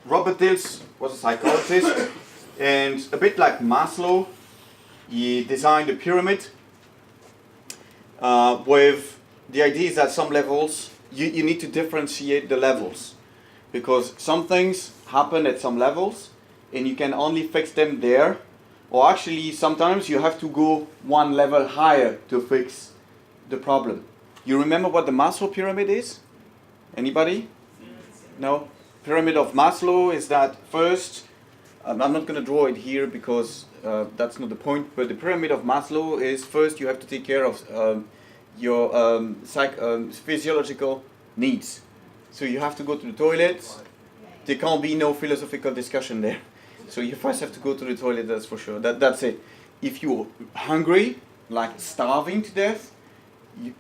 Robert Dills was a psychologist, and a bit like Maslow, he designed a pyramid with the idea is that some levels, you need to differentiate the levels, because some things happen at some levels and you can only fix them there, or actually sometimes you have to go one level higher to fix the problem. You remember what the Maslow pyramid is? Anybody? No? Pyramid of Maslow is that first, I'm not going to draw it here because that's not the point, but the pyramid of Maslow is first you have to take care of your physiological needs. So you have to go to the toilet. There can't be no philosophical discussion there. So you first have to go to the toilet, that's for sure. That's it. If you're hungry, like starving to death,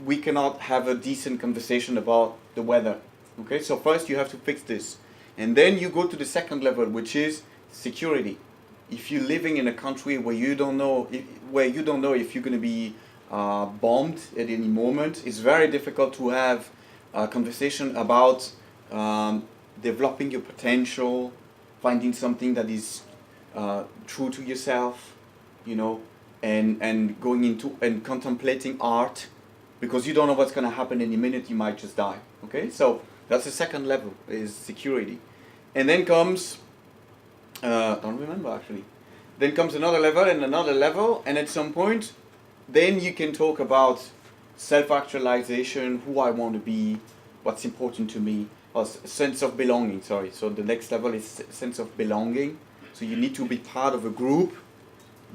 we cannot have a decent conversation about the weather. Okay, so first you have to fix this. And then you go to the second level, which is security. If you're living in a country where you don't know if you're going to be bombed at any moment, it's very difficult to have a conversation about developing your potential, finding something that is true to yourself, and going into and contemplating art, because you don't know what's going to happen any minute. You might just die. Okay, so that's the second level, is security. And then comes don't remember actually. Then comes another level, and at some point, then you can talk about self-actualization, who I want to be, what's important to me, or sense of belonging, sorry. So the next level is sense of belonging. So you need to be part of a group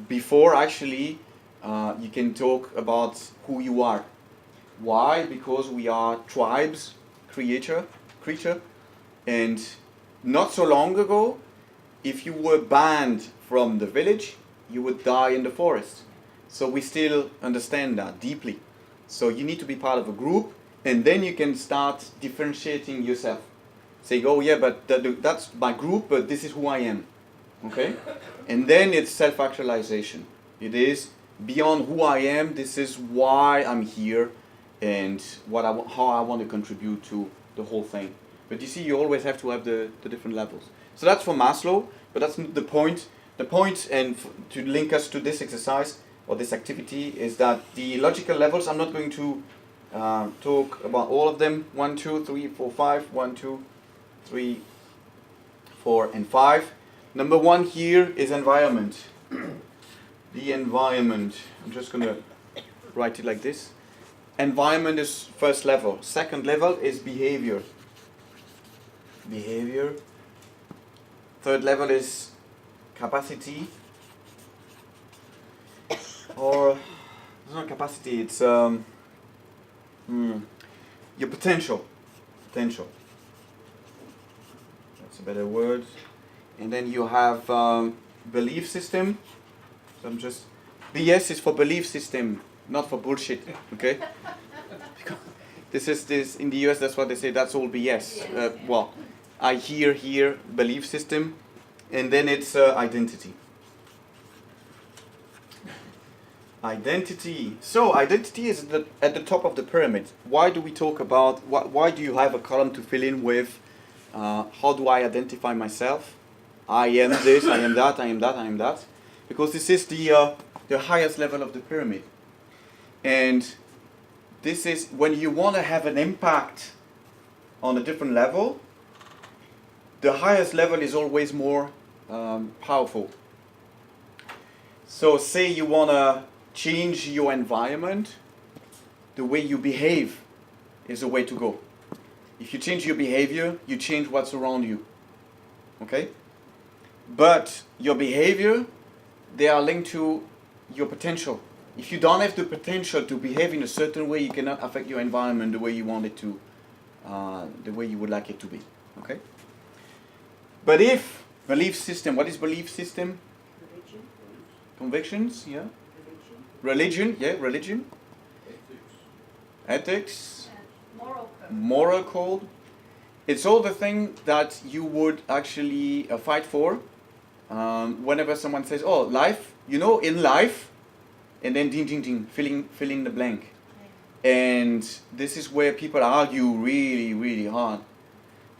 before actually you can talk about who you are. Why? Because we are tribes, creature, and not so long ago, if you were banned from the village, you would die in the forest. So we still understand that deeply. So you need to be part of a group, and then you can start differentiating yourself. Saying, oh yeah, but that's my group, but this is who I am. Okay? And then it's self-actualization. It is beyond who I am, this is why I'm here, and how I want to contribute to the whole thing. But you see, you always have to have the different levels. So that's for Maslow, but that's not the point. The point, and to link us to this exercise or this activity, is that the logical levels, I'm not going to talk about all of them. 1, 2, 3, 4, 5. 1, 2, 3, 4, and 5. Number 1 here is environment. The environment. I'm just going to write it like this. Environment is first level. Second level is behavior. Behavior. Third level is capacity. Or it's not capacity. It's your potential. Potential. That's a better word. And then you have belief system. So I'm just BS is for belief system, not for bullshit. Okay. This in the US. That's what they say. That's all BS. Well, I hear here belief system, and then it's identity. Identity. So identity is at the top of the pyramid. Why do we talk about? Why do you have a column to fill in with? How do I identify myself? I am this. I am that. I am that. I am that. Because this is the highest level of the pyramid, and this is when you want to have an impact on a different level. The highest level is always more powerful. So say you want to change your environment, the way you behave is the way to go. If you change your behavior, you change what's around you. Okay? But your behavior, they are linked to your potential. If you don't have the potential to behave in a certain way, you cannot affect your environment the way you want it to, the way you would like it to be. Okay? But if belief system, what is belief system? Religion. Convictions, yeah. Religion. Religion, yeah, religion. Ethics. Moral code. Moral code. It's all the thing that you would actually fight for. Whenever someone says, "Oh, life," in life, and then ding ding ding, filling the blank. And this is where people argue really, really hard.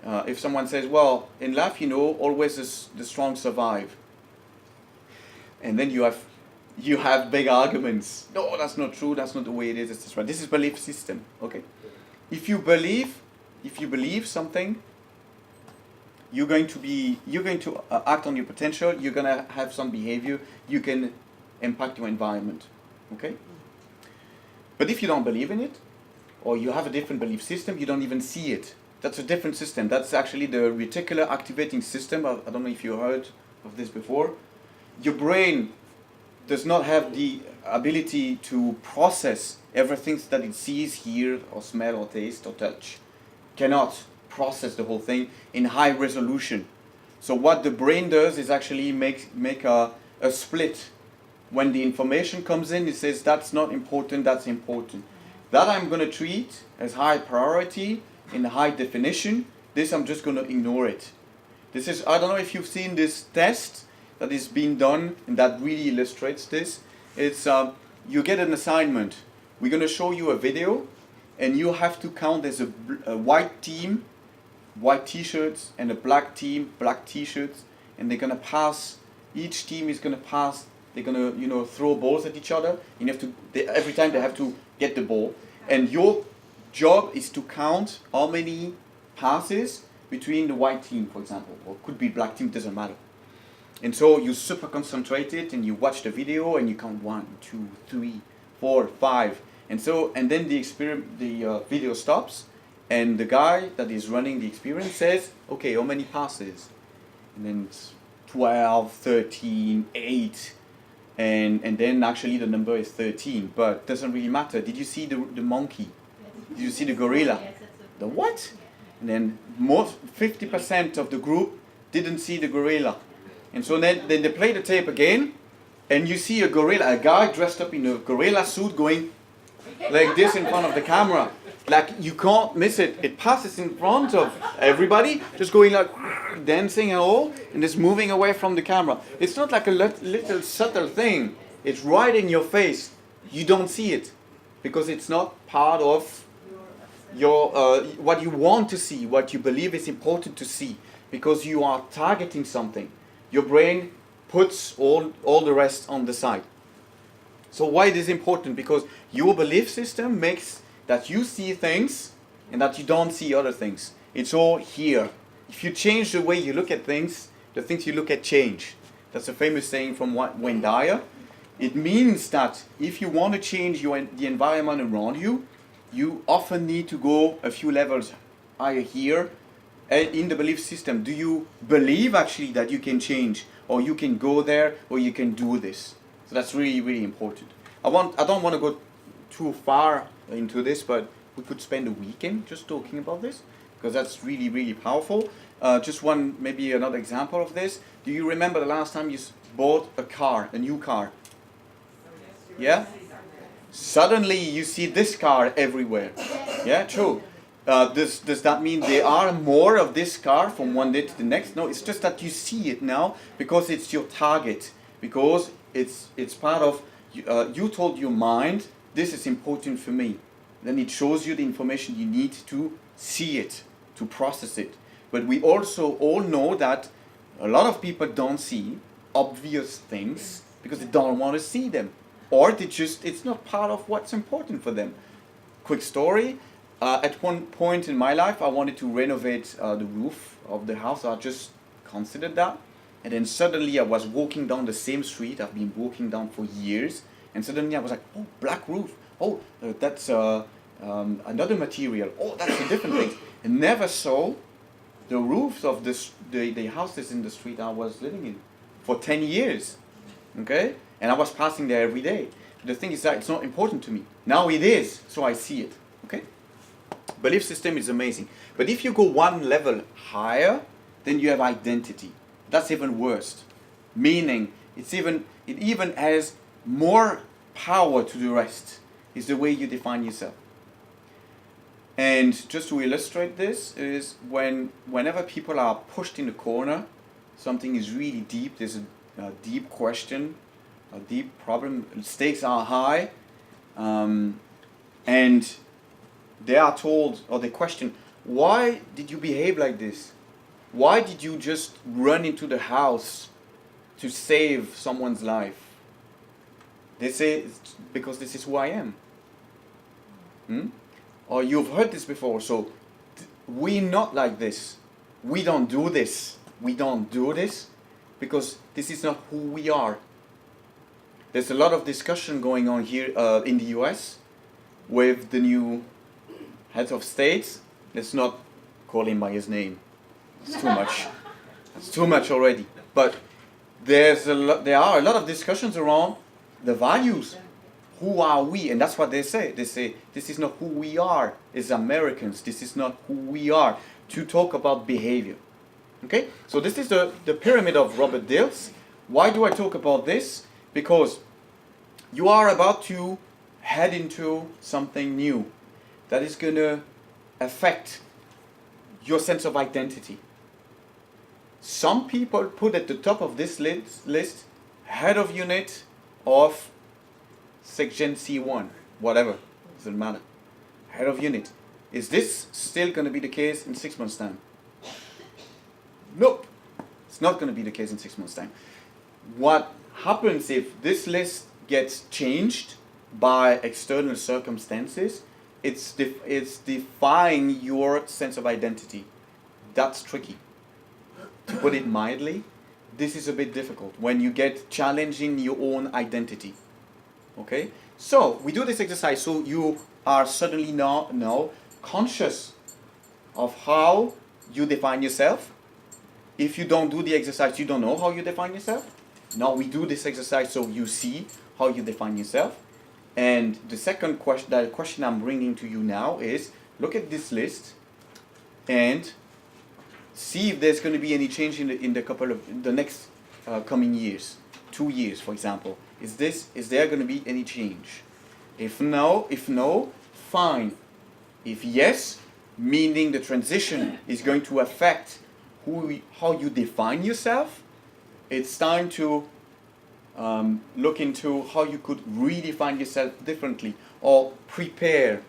If someone says, well, in life, always the strong survive. And then you have big arguments. No, that's not true. That's not the way it is. Etc. This is belief system. Okay. If you believe something, you're going to act on your potential. You're going to have some behavior. You can impact your environment. Okay. But if you don't believe in it, or you have a different belief system, you don't even see it. That's a different system. That's actually the reticular activating system. I don't know if you heard of this before. Your brain does not have the ability to process everything that it sees, hears, or smell, or taste, or touch. Cannot process the whole thing in high resolution. So what the brain does is actually make a split. When the information comes in, it says that's not important, that's important. That I'm going to treat as high priority, in high definition. This I'm just going to ignore it. This is, I don't know if you've seen this test that is being done, and that really illustrates this. It's you get an assignment. We're going to show you a video, and you have to count there's a white team, white t-shirts, and a black team, black t-shirts, and they're going to pass. Each team is going to pass. They're going to throw balls at each other. You have to every time they have to get the ball, and your job is to count how many passes between the white team, for example, or could be black team, doesn't matter. And so you super concentrated and you watch the video and you count 1, 2, 3, 4, 5, and then the video stops, and the guy that is running the experiment says, okay, how many passes? And then it's 12, 13, 8. And then actually the number is 13, but it doesn't really matter. Did you see the monkey? Did you see the gorilla? The what? And then 50% of the group didn't see the gorilla. And so then they play the tape again, and you see a guy dressed up in a gorilla suit going like this in front of the camera. Like, you can't miss it. It passes in front of everybody, just going like dancing and all, and just moving away from the camera. It's not like a little subtle thing. It's right in your face. You don't see it because it's not part of your what you want to see, what you believe is important to see, because you are targeting something. Your brain puts all the rest on the side. So why it is important? Because your belief system makes that you see things and that you don't see other things. It's all here. If you change the way you look at things, the things you look at change. That's a famous saying from Wayne Dyer. It means that if you want to change the environment around you, you often need to go a few levels higher here in the belief system. Do you believe actually that you can change, or you can go there, or you can do this? So that's really, really important. I don't want to go too far into this, but we could spend a weekend just talking about this, because that's really, really powerful. Just maybe another example of this. Do you remember the last time you bought a new car? Yeah? Suddenly you see this car everywhere. Yeah, true. Does that mean there are more of this car from one day to the next? No, it's just that you see it now because it's your target. Because it's part of, you told your mind, this is important for me. Then it shows you the information you need to see it, to process it. But we also all know that a lot of people don't see obvious things because they don't want to see them. Or it's not part of what's important for them. Quick story, at one point in my life I wanted to renovate the roof of the house. I just considered that. And then suddenly I was walking down the same street I've been walking down for years. And suddenly I was like, oh, black roof. Oh, that's another material. Oh, that's a different thing. And never saw the roofs of the houses in the street I was living in for 10 years. Okay? And I was passing there every day. The thing is that it's not important to me. Now it is, so I see it. Okay? Belief system is amazing. But if you go one level higher, then you have identity. That's even worse. Meaning, it even has more power to the rest. It's the way you define yourself. And just to illustrate this is whenever people are pushed in the corner, something is really deep, there's a deep question, a deep problem, stakes are high, and they are told, or they question, why did you behave like this? Why did you just run into the house to save someone's life? They say, it's because this is who I am. Or you've heard this before, so we're not like this. We don't do this. We don't do this because this is not who we are. There's a lot of discussion going on here in the US with the new head of state. Let's not call him by his name. It's too much. It's too much already. But there are a lot of discussions around the values. Who are we? And that's what they say. They say, this is not who we are as Americans. This is not who we are. To talk about behavior. Okay? So this is the pyramid of Robert Dilts. Why do I talk about this? Because you are about to head into something new that is going to affect your sense of identity. Some people put at the top of this list head of unit of section C1, whatever, doesn't matter. Head of unit. Is this still going to be the case in 6 months' time? Nope. It's not going to be the case in 6 months' time. What happens if this list gets changed by external circumstances? It's defying your sense of identity. That's tricky. To put it mildly, this is a bit difficult when you get challenging your own identity. Okay? So, we do this exercise so you are suddenly now conscious of how you define yourself. If you don't do the exercise, you don't know how you define yourself. Now we do this exercise so you see how you define yourself. And the second question, the question I'm bringing to you now is, look at this list and see if there's going to be any change in the next coming years, 2 years, for example. Is there going to be any change? If no, fine. If yes, meaning the transition is going to affect how you define yourself, it's time to look into how you could redefine yourself differently, or prepare,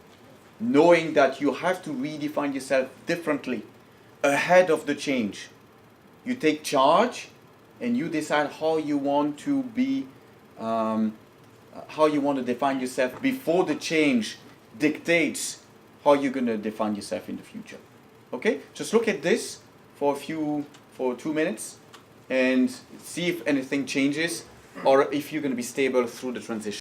knowing that you have to redefine yourself differently ahead of the change. You take charge and you decide how you want to be, how you want to define yourself before the change dictates how you're going to define yourself in the future. Okay? Just look at this for 2 minutes and see if anything changes or if you're going to be stable through the transition.